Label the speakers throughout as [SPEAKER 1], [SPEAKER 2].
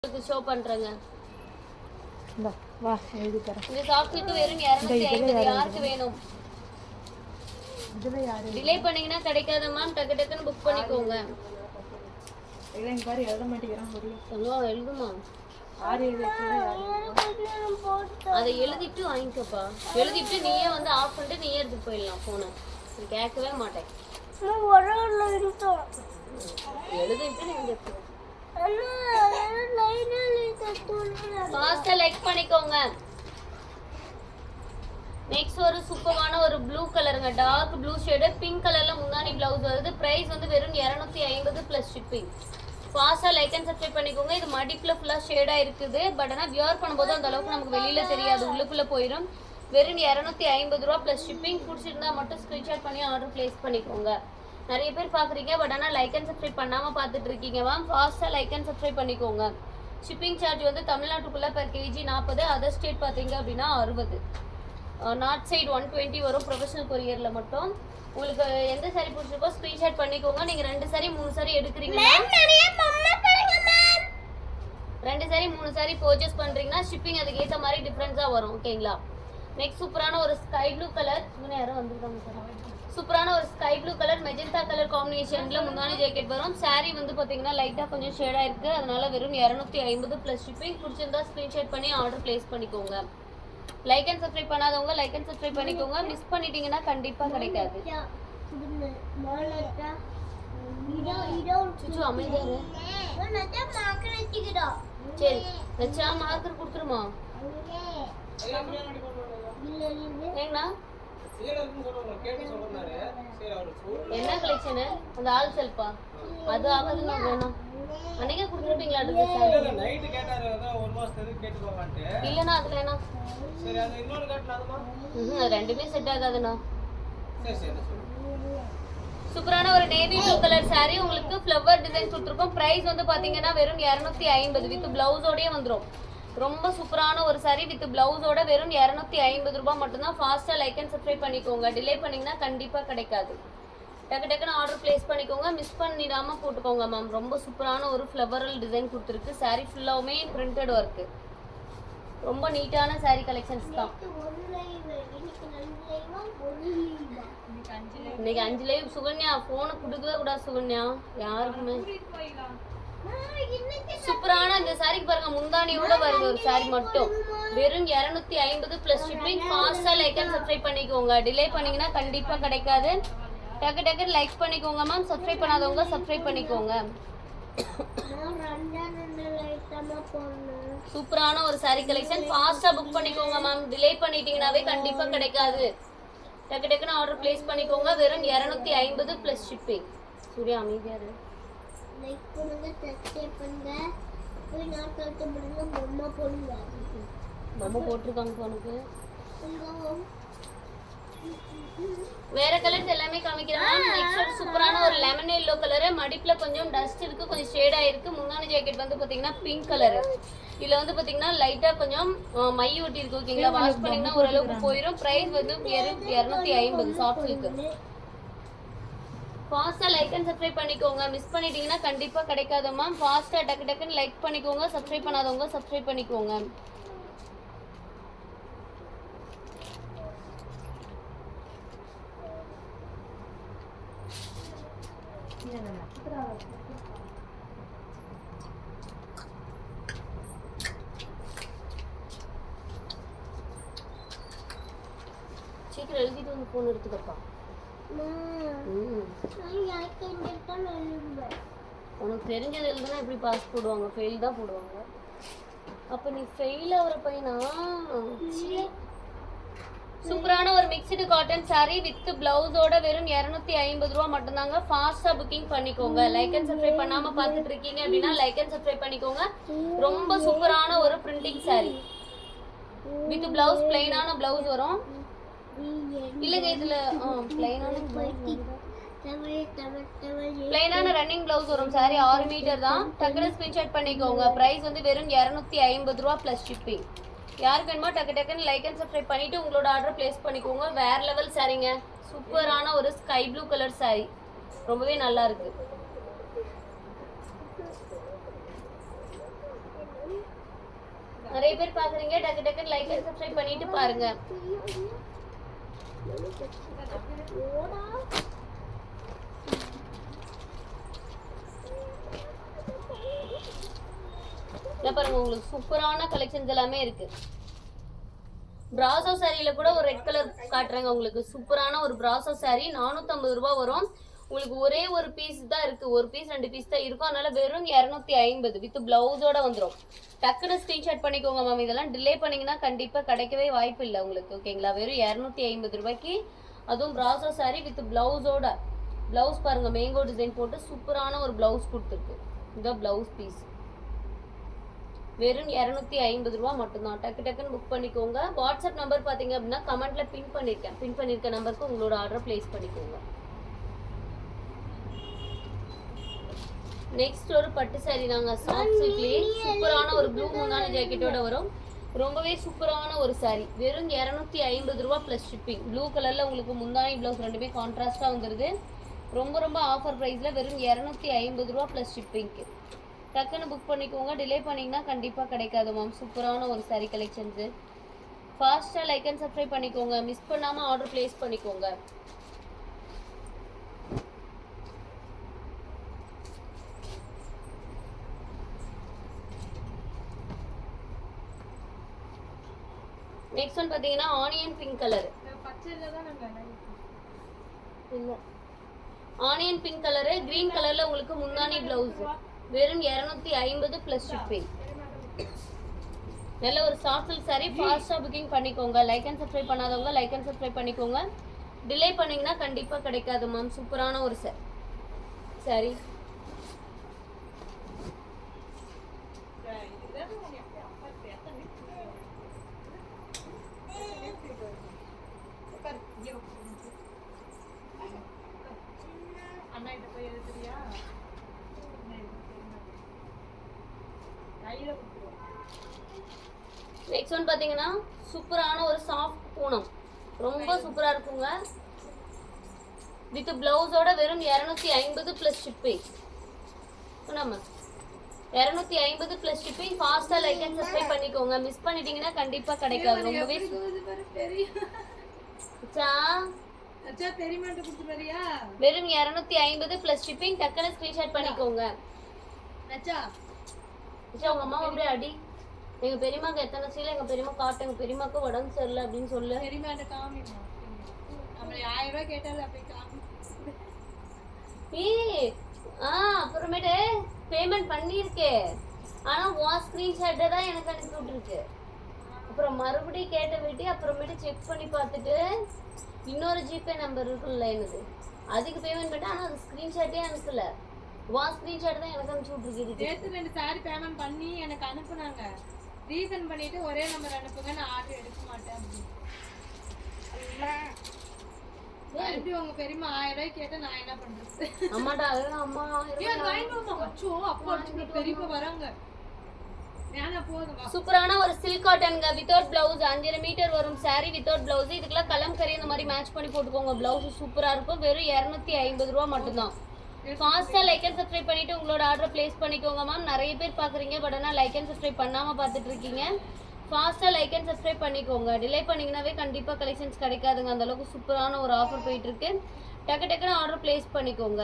[SPEAKER 1] Show பண்றேங்க.
[SPEAKER 2] இந்த வா எழுதி தரேன்.
[SPEAKER 1] இந்த சாக்லேட் வெறும் 250 யாருக்கு வேணும்?
[SPEAKER 2] இதுல யாரு
[SPEAKER 1] டிலே பண்ணீங்கன்னா கிடைக்காத மேம். டக்கு டக்குன்னு புக் பண்ணிக்கோங்க.
[SPEAKER 2] இல்லங்க பாரு எழுத மாட்டேங்கறான் முடிய.
[SPEAKER 1] சொல்லுவா எழுதுமா.
[SPEAKER 2] ஆறு எழுதிட்டா
[SPEAKER 1] அதை எழுதிட்டு வாங்கிக்கப்பா. எழுதிட்டு நீயே வந்து ஆஃப் பண்ணிட்டு நீயே எடுத்து போயிடலாம் போனை. நீ கேட்கவே மாட்டேன். எழுதிட்டு நீ எடுத்து ஃபாஸ்டா லைக் பண்ணிக்கோங்க. நெக்ஸ்ட் ஒரு சூப்பரான ஒரு ப்ளூ கலருங்க. டார்க் ப்ளூ ஷேடு பிங்க் கலர்ல முந்தானி பிளவுஸ் வருது. பிரைஸ் வந்து வெறும் 250 பிளஸ் ஷிப்பிங். ஃபாஸ்டா லைக் அண்ட் சப்ஸ்கிரைப் பண்ணிக்கோங்க. இது மடிப்புல ஃபுல்லா ஷேடா இருக்குது. பட் ஆனா வியர் பண்ணும்போது அந்த அளவுக்கு நமக்கு வெளியில தெரியாது, உள்ளுக்குள்ள போயிடும். வெறும் 250 ரூபா பிளஸ் ஷிப்பிங். பிடிச்சிருந்தா மட்டும் ஸ்கிரீன்ஷாட் பண்ணி ஆர்டர் பிளேஸ் பண்ணிக்கோங்க. நிறைய பேர் பாக்குறீங்க, பட் ஆனால் லைக் அண்ட் சப்ஸ்கிரைப் பண்ணாம பார்த்துட்டு இருக்கீங்க மேம். ஃபாஸ்டா லைக் அண்ட் சப்ஸ்கிரைப் பண்ணிக்கோங்க. ஷிப்பிங் சார்ஜ் வந்து தமிழ்நாட்டுக்குள்ள பெர் கேஜி 40, அதர் ஸ்டேட் பார்த்தீங்க அப்படின்னா 60. நார்த் சைடு 120 வரும் ப்ரொஃபஷனல் கொரியர்ல மட்டும். உங்களுக்கு எந்த சாரி பிடிச்சிருக்கோ ஸ்கிரீன்ஷாட் பண்ணிக்கோங்க. நீங்க 2 சாரி 3 சாரி எடுக்கிறீங்க, 2 சாரி 3 சாரி பர்ச்சேஸ் பண்றீங்கன்னா ஷிப்பிங் அதுக்கு ஏற்ற மாதிரி டிஃபரன்ஸா வரும். ஓகேங்களா? நெக்ஸ்ட் சூப்பரான ஒரு ஸ்கை ப்ளூ கலர். இன்னும் யாரும் வந்துருக்காங்க சார். சூப்பரான ஒரு sky blue colour magenta colour காம்பினேஷன்ல முந்தானி ஜாக்கெட் வரும். சாரி வந்து பாத்தீங்கன்னா லைட்டா கொஞ்சம் ஷேடா இருக்கு. அதனால வெறும் 250 பிளஸ் ஷிப்பிங். பிடிச்சிருந்தா ஸ்கிரீன்ஷாட் பண்ணி ஆர்டர் பிளேஸ் பண்ணிக்கோங்க. லைக் அண்ட் சப்ஸ்கிரைப் பண்ணாதவங்க லைக் அண்ட் சப்ஸ்கிரைப் பண்ணிக்கோங்க. மிஸ் பண்ணிட்டீங்கன்னா கண்டிப்பா கிடைக்காது. சுச்சு அமைதியா இரு. சரி வச்சா மார்க்கர் கொடுத்துருமா? ஏங்கண்ணா என்ன கலெக்ஷனு? அந்த ஆல் செல்பா அது ஆகாதுன்னா வேணாம். அன்னைக்கே கொடுத்துருப்பீங்களா? இல்லைண்ணா அது வேணாம். ரெண்டுமே செட் ஆகாதுண்ணா. சூப்பரான ஒரு நேவி ப்ளூ கலர் சாரி உங்களுக்கு ஃப்ளவர் டிசைன் கொடுத்துருக்கோம். பிரைஸ் வந்து பாத்தீங்கன்னா வெறும் 250 வித் பிளவுஸோடய வந்துடும். ரொம்ப சூப்பரான ஒரு சாரி வித் பிளவுஸோட வெறும் 250 ரூபாய் மட்டும்தான். ஃபாஸ்டா லைக் அண்ட் சப்ஸ்கிரைப் பண்ணிக்கோங்க. டிலே பண்ணீங்கன்னா கண்டிப்பா கிடைக்காது. டக்கு டக்குன்னு ஆர்டர் பிளேஸ் பண்ணிக்கோங்க. மிஸ் பண்ணிடாம போட்டுக்கோங்க மேம். ரொம்ப சூப்பரான ஒரு ஃப்ளவரல் டிசைன் கொடுத்துருக்கு. சாரி ஃபுல்லாவுமே பிரிண்டட் ஒர்க்கு. ரொம்ப நீட்டான சாரி கலெக்ஷன்ஸ் தான். இன்னைக்கு 5 லைவ். சுகன்யா போனை கொடுக்கவே கூடாது சுகன்யா யாருக்குமே. சூப்பரான இந்த சாரிக்கு பாருங்க, முந்தானியோட வருது ஒரு சாரி மட்டும். வெறும் 250 பிளஸ் ஷிப்பிங். ஃபாஸ்டா லைக் அண்ட் சப்ஸ்கிரைப் பண்ணிக்கோங்க. டிலே பண்ணீங்கன்னா கண்டிப்பா கிடைக்காது. டக்கு டக்கு லைக் பண்ணிக்கோங்க மேம். சப்ஸ்கிரைப் பண்ணாதவங்க சப்ஸ்கிரைப் பண்ணிக்கோங்க. சூப்பரான ஒரு சாரி கலெக்ஷன். ஃபாஸ்டா புக் பண்ணிக்கோங்க மேம். டிலே பண்ணிட்டீங்கன்னாவே கண்டிப்பா கிடைக்காது. டக்கு டக்குன்னு ஆர்டர் பிளேஸ் பண்ணிக்கோங்க. வெறும் 250 பிளஸ் ஷிப்பிங். சூர்யா அமைதியா இரு. லைக் பண்ணுங்க, சப்ஸ்கிரைப் பண்ணுங்க. போய் நான் கரெக்ட் பண்ணுங்க. பொம்மை போடுங்க. பொம்மை போட்டுருக்காங்க உனக்கு. வேற கலர்ஸ் எல்லாமே காமிக்கிறேன். நெக்ஸ்ட் ஒரு சூப்பரான ஒரு லெமன் எல்லோ கலர். மடிப்புல கொஞ்சம் டஸ்ட் இருக்கு, கொஞ்சம் ஷேடா இருக்கு. முந்தானி ஜாக்கெட் வந்து பாத்தீங்கன்னா பிங்க் கலர். இதுல வந்து பாத்தீங்கன்னா லைட்டா கொஞ்சம் மை ஒட்டி இருக்கு. ஓகேங்களா? வாஷ் பண்ணீங்கன்னா ஓரளவுக்கு போயிடும். பிரைஸ் வந்து 250 சாஃப்ட் சில்க். ஃபாஸ்டா லைக் அண்ட் சப்ஸ்கிரைப் பண்ணிக்கோங்க. மிஸ் பண்ணிட்டீங்கன்னா கண்டிப்பா கிடைக்காதம்மா. ஃபாஸ்டா டக்கு டக்குன்னு லைக் பண்ணிக்கோங்க. சப்ஸ்கிரைப் பண்ணாதவங்க சப்ஸ்கிரைப் பண்ணிக்கோங்க. சீக்கிரம் எழுதிட்டு வந்து போன் எடுத்துக்கப்பா. உனக்கு தெரிஞ்சது எழுதுனா எப்படி பாஸ் போடுவாங்க? ஃபெயில் தான் போடுவாங்க. அப்ப நீ ஃபெயில் ஆகிற பையனா? சூப்பரான ஒரு மிக்ஸ்டு காட்டன் சாரி வித் பிளவுஸோட வெறும் 250 ரூபா மட்டும்தாங்க. ஃபாஸ்டா புக்கிங் பண்ணிக்கோங்க. லைக் அண்ட் சப்ஸ்கிரைப் பண்ணாம பார்த்துட்டு இருக்கீங்க அப்படின்னா லைக் அண்ட் சப்ஸ்கிரைப் பண்ணிக்கோங்க. ரொம்ப சூப்பரான ஒரு பிரிண்டிங் சாரி வித் பிளவுஸ். பிளைனான பிளவுஸ் வரும். இல்லங்க இதுல பிளைனான ரன்னிங் பிளவுஸ் வரும். சாரி 6 மீட்டர் தான். டக்குனு ஸ்கிரீன்ஷாட் பண்ணிக்கோங்க. பிரைஸ் வந்து வெறும் 250 ரூபா பிளஸ் ஷிப்பிங். யாருக்கு வேணுமோ டக்கு டக்குன்னு லைக் அண்ட் சப்ஸ்கிரைப் பண்ணிட்டு உங்களோட ஆர்டர் பிளேஸ் பண்ணிக்கோங்க. வேற லெவல் சாரிங்க. சூப்பரான ஒரு ஸ்கை ப்ளூ கலர் சாரி. ரொம்பவே நல்லா இருக்கு. நிறைய பேர் பாக்குறீங்க, டக்கு டக்குன்னு லைக் அண்ட் சப்ஸ்கிரைப் பண்ணிட்டு பாருங்க. இத பாருங்க, உங்களுக்கு சூப்பரான கலெக்ஷன்ஸ் எல்லாமே இருக்கு. பிராசோ சாரியில கூட ஒரு ரெட் கலர் காட்டுறேங்க. உங்களுக்கு சூப்பரான ஒரு பிராசோ சாரி 450 ரூபாய் வரும். உங்களுக்கு ஒரே ஒரு பீஸ் தான் இருக்கு, ஒரு பீஸ் 2 பீஸ் தான் இருக்கும். அதனால வெறும் 250 வித் பிளவுஸோட வந்துடும். டக்குன்னு ஸ்கிரீன்ஷாட் பண்ணிக்கோங்க மேம். இதெல்லாம் டிலே பண்ணீங்கன்னா கண்டிப்பா கிடைக்கவே வாய்ப்பு இல்லை உங்களுக்கு. ஓகேங்களா? வெறும் 250 ரூபாய்க்கு, அதுவும் பிராசோ சாரி வித் பிளவுஸோட. பிளவுஸ் பாருங்க, மேங்கோ டிசைன் போட்டு சூப்பரான ஒரு பிளவுஸ் கொடுத்துருக்கு. இதான் பிளவுஸ் பீஸ். வெறும் 250 ரூபா மட்டும்தான். டக்கு டக்குன்னு புக் பண்ணிக்கோங்க. வாட்ஸ்அப் நம்பர் பாத்தீங்க அப்படின்னா கமெண்ட்ல பின் பண்ணிருக்க நம்பருக்கு உங்களோட ஆர்டர் பிளேஸ் பண்ணிக்கோங்க. நெக்ஸ்ட் ஒரு பட்டு சாரி தாங்க, சாஃப்ட் சில்க்லயே சூப்பரான ஒரு ப்ளூ முந்தானி ஜாக்கெட்டோட வரும். ரொம்பவே சூப்பரான ஒரு சாரி. வெறும் 250 ரூபா பிளஸ் ஷிப்பிங். ப்ளூ கலர்ல உங்களுக்கு முந்தானி பிளவுஸ் ரெண்டுமே கான்ட்ராஸ்டா வந்துருது. ரொம்ப ரொம்ப ஆஃபர் பிரைஸ்ல வெறும் 250 ரூபா பிளஸ் ஷிப்பிங்க்கு. டக்குன்னு புக் பண்ணிக்கோங்க. டிலே பண்ணிங்கன்னா கண்டிப்பாக கிடைக்காது மேம். சூப்பரான ஒரு சாரி கலெக்ஷன்ஸு. ஃபாஸ்ட்டாக லைக் அண்ட் சப்ஸ்கிரைப் பண்ணிக்கோங்க. மிஸ் பண்ணாமல் ஆர்டர் பிளேஸ் பண்ணிக்கோங்க. நெக்ஸ்ட் ஒன் பார்த்தீங்கன்னா ஆனியன் பிங்க் கலர். இல்லை, ஆனியன் பிங்க் கலரு கிரீன் கலரில் உங்களுக்கு முந்தானி பிளவுஸ். வெறும் 250 பிளஸ் ஷிப்பிங். நல்ல ஒரு சாஃப்ட் சில்க் சாரி. ஃபாஸ்டா புக்கிங் பண்ணிக்கோங்க. லைக் அண்ட் சப்ஸ்கிரைப் பண்ணாதவங்க லைக் அண்ட் சப்ஸ்கிரைப் பண்ணிக்கோங்க. டிலே பண்ணீங்கன்னா கண்டிப்பா கிடைக்காது மேம். சூப்பரான ஒரு சாரி. நெக்ஸ்ட் ஒன் பாத்தீங்கன்னா சூப்பரான ஒரு சாஃப்ட் பூனம். ரொம்ப சூப்பரா இருக்குங்க. வித் பிளவுஸோட வெறும் 250 பிளஸ் ஷிப்பிங். நம்ம 250 பிளஸ் ஷிப்பிங். ஃபாஸ்டா லைக் அண்ட் சப்ஸ்கிரைப் பண்ணிக்கோங்க. மிஸ் பண்ணிட்டீங்கன்னா கண்டிப்பா கிடைக்காது. ரொம்பவே வெறும் 250 பிளஸ் ஷிப்பிங். டக்குனு ஸ்கிரீன்ஷாட் பண்ணிக்கோங்க. உங்க அம்மா அப்படியே அடி. எங்க பெரியமாக்கு எத்தனை சீல எங்க பெரியமா காட்டு. எங்க பெரியமாக்கு உடம்பு சரியில்லை அப்படின்னு சொல்லு. அப்புறமேட்டு பேமெண்ட் பண்ணிருக்கே, ஆனா உன் ஸ்கிரீன்ஷாட்டை தான் எனக்கு அனுப்பி விட்டுருக்கு. அப்புறம் மறுபடியும் கேட்ட விட்டு அப்புறமேட்டு செக் பண்ணி பார்த்துட்டு இன்னொரு ஜிபே நம்பர் இருக்குல்ல எனக்கு, அதுக்கு பேமெண்ட் பண்ணிட்டு, ஆனா அது ஸ்கிரீன்ஷாட்டே அனுப்பல. உன் ஸ்கிரீன்ஷாட் தான் எனக்கு அனுப்பிச்சு விட்டுருக்கு.
[SPEAKER 2] நேற்று 2 சாரி பேமெண்ட் பண்ணி எனக்கு அனுப்புனாங்க. ரீசன் பண்ணிட்டு ஒரே நம்பர் அனுப்புங்க, நான் ஆர்டர் எடுக்க மாட்டேன். எப்படி உங்க பெரியமா 1000 ரூபாய் கேட்டா நான் என்ன பண்றது?
[SPEAKER 1] அம்மாடா அம்மா
[SPEAKER 2] அச்சோ அப்பா பெரியப்பா வராங்க.
[SPEAKER 1] சூப்பரான ஒரு சில்க் காட்டன்ங்க வித்தவுட் பிளவுஸ். 5 மீட்டர் வரும் சாரி வித்தவுட் பிளவுஸ். இதுக்கெல்லாம் கலம்கரி இந்த மாதிரி மேட்ச் பண்ணி போட்டுக்கோங்க. பிளவுஸ் சூப்பரா இருக்கும். வெறும் 250 ரூபா மட்டும்தான். ஃபாஸ்டா லைக் அண்ட் சப்ஸ்கிரைப் பண்ணிட்டு உங்களோட ஆர்டர் பிளேஸ் பண்ணிக்கோங்க மேம். நிறைய பேர் பாக்குறீங்க, பட் ஆனால் லைக் அண்ட் சப்ஸ்கிரைப் பண்ணாம பார்த்துட்டு இருக்கீங்க. ஃபாஸ்டா லைக் அண்ட் சப்ஸ்கிரைப் பண்ணிக்கோங்க. டிலே பண்ணீங்கன்னாவே கண்டிப்பா கலெக்ஷன்ஸ் கிடைக்காதுங்க. அந்த அளவுக்கு சூப்பரான ஒரு ஆஃபர் போயிட்டு இருக்கு. டக்கு டக்குன்னு ஆர்டர் பிளேஸ் பண்ணிக்கோங்க.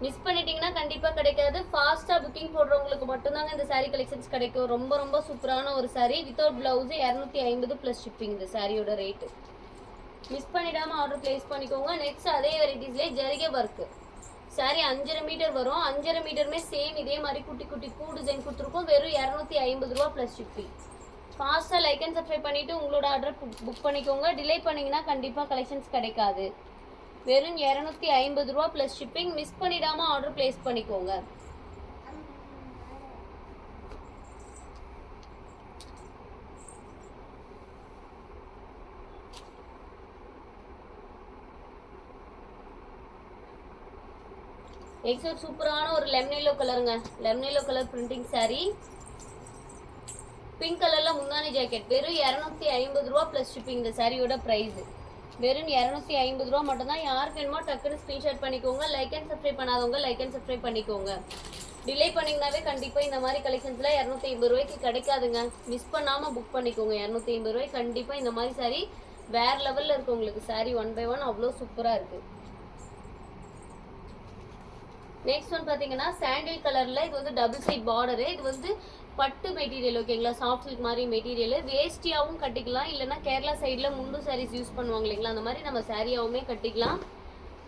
[SPEAKER 1] மிஸ் பண்ணிட்டீங்கன்னா கண்டிப்பா கிடைக்காது. ஃபாஸ்டா புக்கிங் போடுறவங்களுக்கு மட்டும்தாங்க இந்த சாரி கலெக்ஷன்ஸ் கிடைக்கும். ரொம்ப ரொம்ப சூப்பரான ஒரு sorry without blouse. 250 plus shipping இந்த சாரியோட ரேட்டு. மிஸ் பண்ணிடாம ஆர்டர் பிளேஸ் பண்ணிக்கோங்க. நெக்ஸ்ட் அதே வெரைட்டிஸ்லேயே ஜரிகை ஒர்க் சாரி 5 மீட்டர் வரும். 5 மீட்டருமே சேம் இதே மாதிரி குட்டி குட்டி பூ டிசைன் கொடுத்துருக்கோம். வெறும் 250 ரூபா பிளஸ் ஷிப்பிங். ஃபாஸ்ட்டாக லைக் அண்ட் சப்ஸ்கிரைப் பண்ணிட்டு உங்களோட ஆர்டர் புக் பண்ணிக்கோங்க. டிலே பண்ணிங்கன்னா கண்டிப்பாக கலெக்ஷன்ஸ் கிடைக்காது. வெறும் 250 ரூபா பிளஸ் ஷிப்பிங். மிஸ் பண்ணிடாம ஆர்டர் பிளேஸ் பண்ணிக்கோங்க. நெக்ஸ்ட் சூப்பரான ஒரு லெமன் எல்லோ கலருங்க. Lemon yellow colour printing sari. Pink கலர்ல முந்தானி ஜாக்கெட். வெறும் 250 ரூபா பிளஸ் ஷிப்பிங். இந்த சாரியோட பிரைஸ் வெறும் 250 ரூபா மட்டும் தான். யாருக்கு வேணுமோ டக்குன்னு ஸ்கிரீன்ஷாட் பண்ணிக்கோங்க. லைக் அண்ட் சப்ஸ்கிரைப் பண்ணாதவங்க லைக் அண்ட் சப்ஸ்கிரைப் பண்ணிக்கோங்க. டிலே பண்ணிங்கனாவே கண்டிப்பாக இந்த மாதிரி கலெக்ஷன்ஸில் 250 ரூபாய்க்கு கிடைக்காதுங்க. மிஸ் பண்ணாமல் புக் பண்ணிக்கோங்க. 250 ரூபாய் கண்டிப்பாக இந்த மாதிரி சாரீ வேறு லெவலில் இருக்குது உங்களுக்கு. சாரீ 1 by 1 அவ்வளோ சூப்பராக இருக்குது. நெக்ஸ்ட் ஒன் பார்த்தீங்கன்னா சாண்டில் கலரில் இது வந்து டபுள் சைட் பார்டரு. இது வந்து பட்டு மெட்டீரியல் ஓகேங்களா, சாஃப்ட் சில்க் மாதிரி மெட்டீரியல். வேஸ்டியாகவும் கட்டிக்கலாம், இல்லைனா கேரளா சைடில் முண்டு சாரீஸ் யூஸ் பண்ணுவாங்க இல்லைங்களா, அந்த மாதிரி நம்ம சாரியாகவுமே கட்டிக்கலாம்.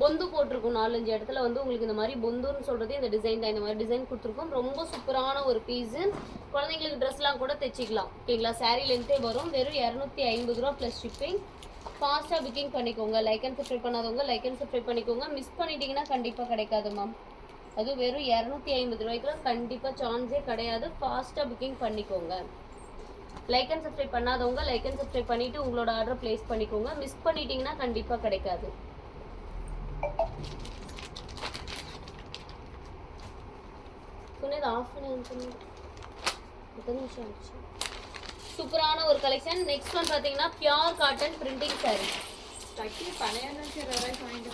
[SPEAKER 1] பொந்து போட்டிருக்கும் 4-5 இடத்துல வந்து உங்களுக்கு இந்த மாதிரி பொந்துன்னு சொல்கிறது இந்த டிசைன் தான். இந்த மாதிரி டிசைன் கொடுத்துருக்கோம். ரொம்ப சூப்பரான ஒரு பீஸு. குழந்தைங்களுக்கு ட்ரெஸ்லாம் கூட தைச்சிக்கலாம் ஓகேங்களா. சாரீ லென்த்தே வரும். வெறும் 250 ரூபா ப்ளஸ் ஷிப்பிங். ஃபாஸ்ட்டாக புக்கிங் பண்ணிக்கோங்க. லைக் அண்ட் சப்ஸ்கிரைப் பண்ணாதவங்க லைக் அண்ட் சப்ஸ்கிரைப் பண்ணிக்கோங்க. மிஸ் பண்ணிட்டீங்கன்னா கண்டிப்பாக கிடைக்காது மேம். அது வெறும் 250 ரூபாய்க்குலாம் கண்டிப்பாக சான்ஸே கிடையாது. ஃபாஸ்ட்டாக புக்கிங் பண்ணிக்கோங்க. லைக் அண்ட் சப்ஸ்கிரைப் பண்ணாதவங்க லைக் அண்ட் சப்ஸ்கிரைப் பண்ணிவிட்டு உங்களோட ஆர்டர் ப்ளேஸ் பண்ணிக்கோங்க. மிஸ் பண்ணிட்டீங்கன்னா கண்டிப்பாக கிடைக்காது. சூப்பரான ஒரு கலெக்ஷன். நெக்ஸ்ட் ஒன் பார்த்தீங்கன்னா பியூர் காட்டன் பிரிண்டிங் சாரீ.
[SPEAKER 2] பழைய 20 ரூபாய்க்கு வாங்கிட்டு